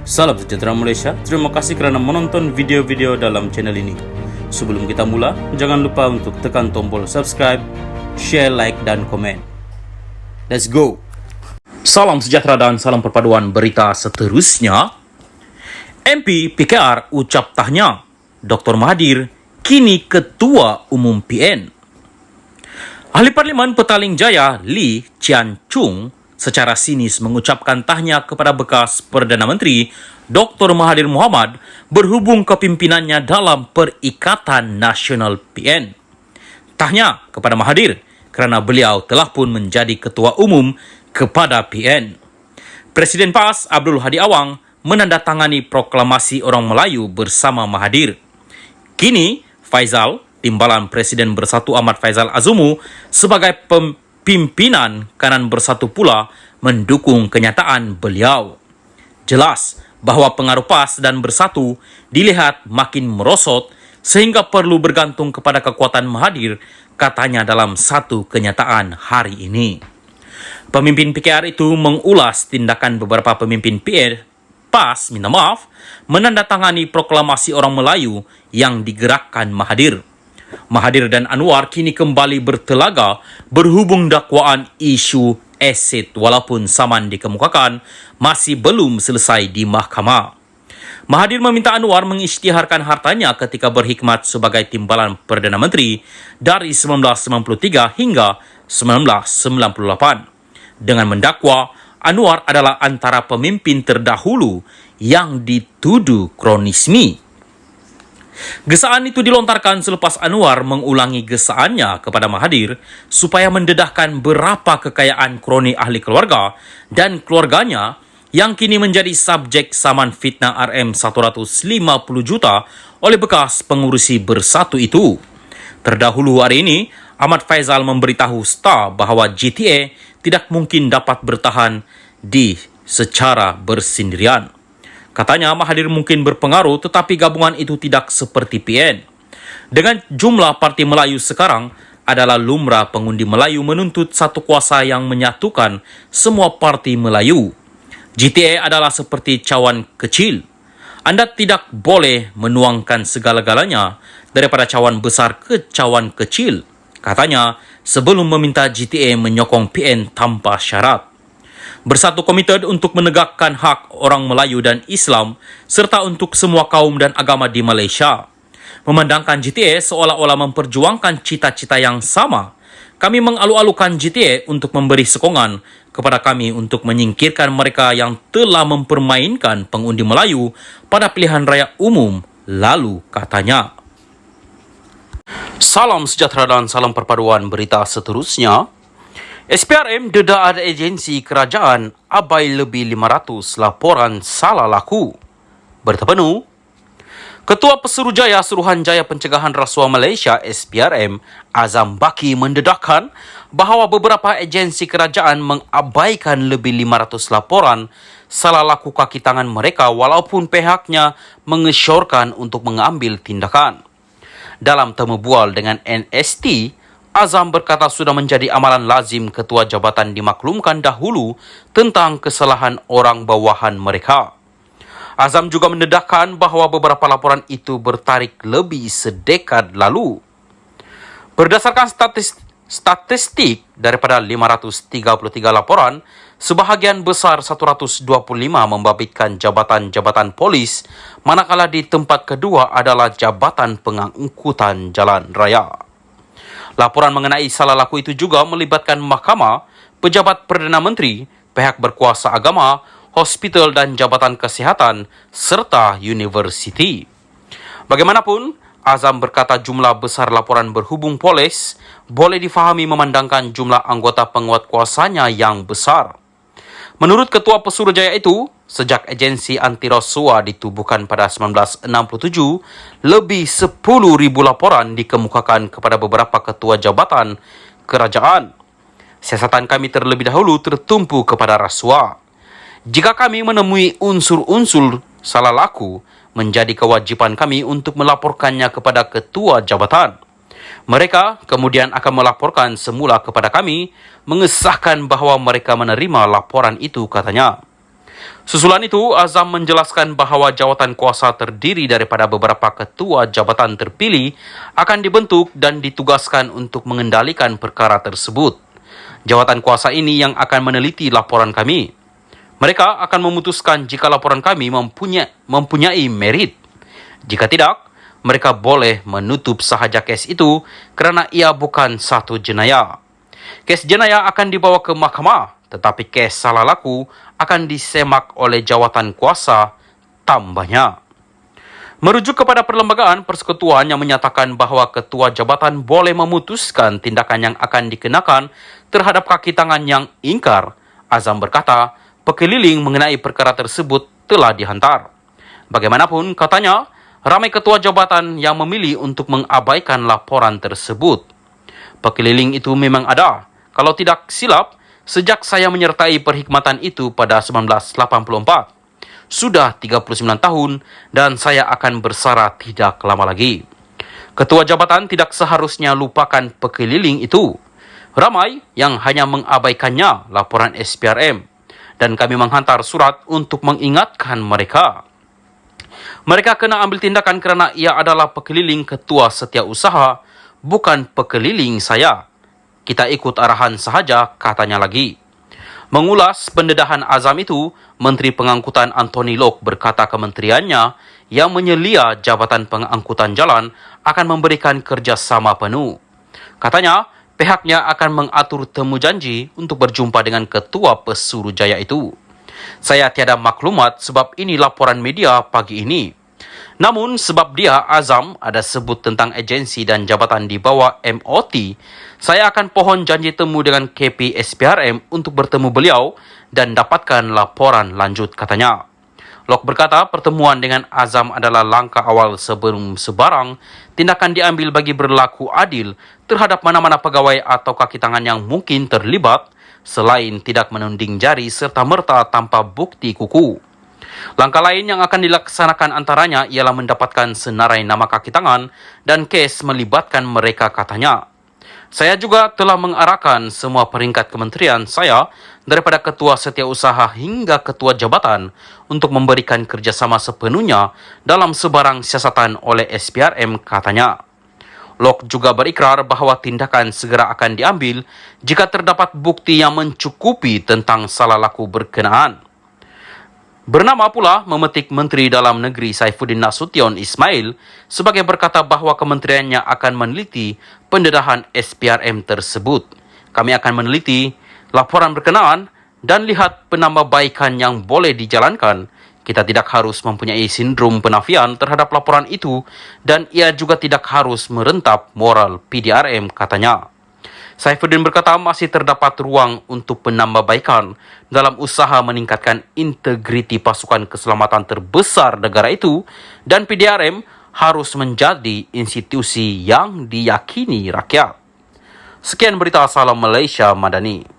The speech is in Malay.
Salam sejahtera Malaysia, terima kasih kerana menonton video-video dalam channel ini. Sebelum kita mula, jangan lupa untuk tekan tombol subscribe, share, like dan komen. Let's go! Salam sejahtera dan salam perpaduan berita seterusnya. MP PKR ucap tahniah, Dr. Mahathir kini Ketua Umum PN. Ahli Parlimen Petaling Jaya Lee Chian Chung secara sinis mengucapkan tahniah kepada bekas Perdana Menteri Dr. Mahathir Mohamad berhubung kepimpinannya dalam Perikatan Nasional PN. Tahniah kepada Mahathir kerana beliau telah pun menjadi Ketua Umum kepada PN. Presiden PAS Abdul Hadi Awang menandatangani proklamasi Orang Melayu bersama Mahathir. Kini Faizal, timbalan Presiden Bersatu Ahmad Faizal Azumu sebagai pimpinan Kanan Bersatu pula mendukung kenyataan beliau. Jelas bahawa pengaruh PAS dan Bersatu dilihat makin merosot sehingga perlu bergantung kepada kekuatan Mahathir, katanya dalam satu kenyataan hari ini. Pemimpin PKR itu mengulas tindakan beberapa pemimpin PAS menandatangani proklamasi Orang Melayu yang digerakkan Mahathir. Mahathir dan Anwar kini kembali bertelaga berhubung dakwaan isu aset walaupun saman dikemukakan masih belum selesai di mahkamah. Mahathir meminta Anwar mengisytiharkan hartanya ketika berkhidmat sebagai timbalan Perdana Menteri dari 1993 hingga 1998 dengan mendakwa Anwar adalah antara pemimpin terdahulu yang dituduh kronisme. Gesaan itu dilontarkan selepas Anwar mengulangi gesaannya kepada Mahathir supaya mendedahkan berapa kekayaan kroni ahli keluarga dan keluarganya yang kini menjadi subjek saman fitnah RM150 juta oleh bekas pengurusi Bersatu itu. Terdahulu hari ini, Ahmad Faizal memberitahu Star bahawa GTA tidak mungkin dapat bertahan secara bersendirian. Katanya Mahathir mungkin berpengaruh tetapi gabungan itu tidak seperti PN. Dengan jumlah parti Melayu sekarang adalah lumrah pengundi Melayu menuntut satu kuasa yang menyatukan semua parti Melayu. GTA adalah seperti cawan kecil. Anda tidak boleh menuangkan segala-galanya daripada cawan besar ke cawan kecil, katanya sebelum meminta GTA menyokong PN tanpa syarat. Bersatu komited untuk menegakkan hak orang Melayu dan Islam serta untuk semua kaum dan agama di Malaysia. Memandangkan GTA seolah-olah memperjuangkan cita-cita yang sama. Kami mengalu-alukan GTA untuk memberi sokongan kepada kami untuk menyingkirkan mereka yang telah mempermainkan pengundi Melayu pada pilihan raya umum lalu, katanya. Salam sejahtera dan salam perpaduan berita seterusnya. SPRM dedah ada agensi kerajaan abai lebih 500 laporan salah laku. Berita penuh. Ketua Pesuruhjaya Suruhanjaya Pencegahan Rasuah Malaysia SPRM Azam Baki mendedahkan bahawa beberapa agensi kerajaan mengabaikan lebih 500 laporan salah laku kaki tangan mereka walaupun pihaknya mengesyorkan untuk mengambil tindakan. Dalam temu bual dengan NST, Azam berkata sudah menjadi amalan lazim ketua jabatan dimaklumkan dahulu tentang kesalahan orang bawahan mereka. Azam juga mendedahkan bahawa beberapa laporan itu bertarik lebih sedekad lalu. Berdasarkan statistik daripada 533 laporan, sebahagian besar 125 membabitkan jabatan-jabatan polis, manakala di tempat kedua adalah jabatan pengangkutan jalan raya. Laporan mengenai salah laku itu juga melibatkan mahkamah, pejabat Perdana Menteri, pihak berkuasa agama, hospital dan jabatan kesihatan, serta universiti. Bagaimanapun, Azam berkata jumlah besar laporan berhubung polis boleh difahami memandangkan jumlah anggota penguat kuasanya yang besar. Menurut Ketua Pesuruhjaya itu, sejak agensi anti rasuah ditubuhkan pada 1967, lebih 10,000 laporan dikemukakan kepada beberapa ketua jabatan kerajaan. Siasatan kami terlebih dahulu tertumpu kepada rasuah. Jika kami menemui unsur-unsur salah laku, menjadi kewajipan kami untuk melaporkannya kepada ketua jabatan. Mereka kemudian akan melaporkan semula kepada kami, mengesahkan bahawa mereka menerima laporan itu, katanya. Susulan itu, Azam menjelaskan bahawa jawatan kuasa terdiri daripada beberapa ketua jabatan terpilih akan dibentuk dan ditugaskan untuk mengendalikan perkara tersebut. Jawatan kuasa ini yang akan meneliti laporan kami. Mereka akan memutuskan jika laporan kami mempunyai merit. Jika tidak, mereka boleh menutup sahaja kes itu kerana ia bukan satu jenayah. Kes jenayah akan dibawa ke mahkamah, tetapi kes salah laku akan disemak oleh jawatan kuasa, tambahnya. Merujuk kepada perlembagaan persekutuan yang menyatakan bahawa ketua jabatan boleh memutuskan tindakan yang akan dikenakan terhadap kaki tangan yang ingkar, Azam berkata, pekeliling mengenai perkara tersebut telah dihantar. Bagaimanapun, katanya, ramai ketua jabatan yang memilih untuk mengabaikan laporan tersebut. Pekeliling itu memang ada. Kalau tidak silap, sejak saya menyertai perkhidmatan itu pada 1984. Sudah 39 tahun dan saya akan bersara tidak lama lagi. Ketua jabatan tidak seharusnya lupakan pekeliling itu. Ramai yang hanya mengabaikannya laporan SPRM dan kami menghantar surat untuk mengingatkan mereka. Mereka kena ambil tindakan kerana ia adalah pekeliling ketua setiausaha, bukan pekeliling saya. Kita ikut arahan sahaja, katanya lagi. Mengulas pendedahan Azam itu, Menteri Pengangkutan Anthony Loke berkata kementeriannya yang menyelia Jabatan Pengangkutan Jalan akan memberikan kerjasama penuh. Katanya, pihaknya akan mengatur temu janji untuk berjumpa dengan Ketua Pesuruhjaya itu. Saya tiada maklumat sebab ini laporan media pagi ini. Namun sebab dia Azam ada sebut tentang agensi dan jabatan di bawah MOT, saya akan pohon janji temu dengan KP SPRM untuk bertemu beliau dan dapatkan laporan lanjut, katanya. Lok berkata pertemuan dengan Azam adalah langkah awal sebelum sebarang tindakan diambil bagi berlaku adil terhadap mana-mana pegawai atau kaki tangan yang mungkin terlibat selain tidak menunding jari serta-merta tanpa bukti kuku. Langkah lain yang akan dilaksanakan antaranya ialah mendapatkan senarai nama kaki tangan dan kes melibatkan mereka, katanya. Saya juga telah mengarahkan semua peringkat kementerian saya daripada ketua setiausaha hingga ketua jabatan untuk memberikan kerjasama sepenuhnya dalam sebarang siasatan oleh SPRM, katanya. Lok juga berikrar bahawa tindakan segera akan diambil jika terdapat bukti yang mencukupi tentang salah laku berkenaan. Bernama pula memetik Menteri Dalam Negeri Saifuddin Nasution Ismail sebagai berkata bahawa kementeriannya akan meneliti pendedahan SPRM tersebut. Kami akan meneliti laporan berkenaan dan lihat penambahbaikan yang boleh dijalankan. Kita tidak harus mempunyai sindrom penafian terhadap laporan itu dan ia juga tidak harus merentap moral PDRM, katanya. Saifuddin berkata masih terdapat ruang untuk penambahbaikan dalam usaha meningkatkan integriti pasukan keselamatan terbesar negara itu dan PDRM harus menjadi institusi yang diyakini rakyat. Sekian berita Salam Malaysia Madani.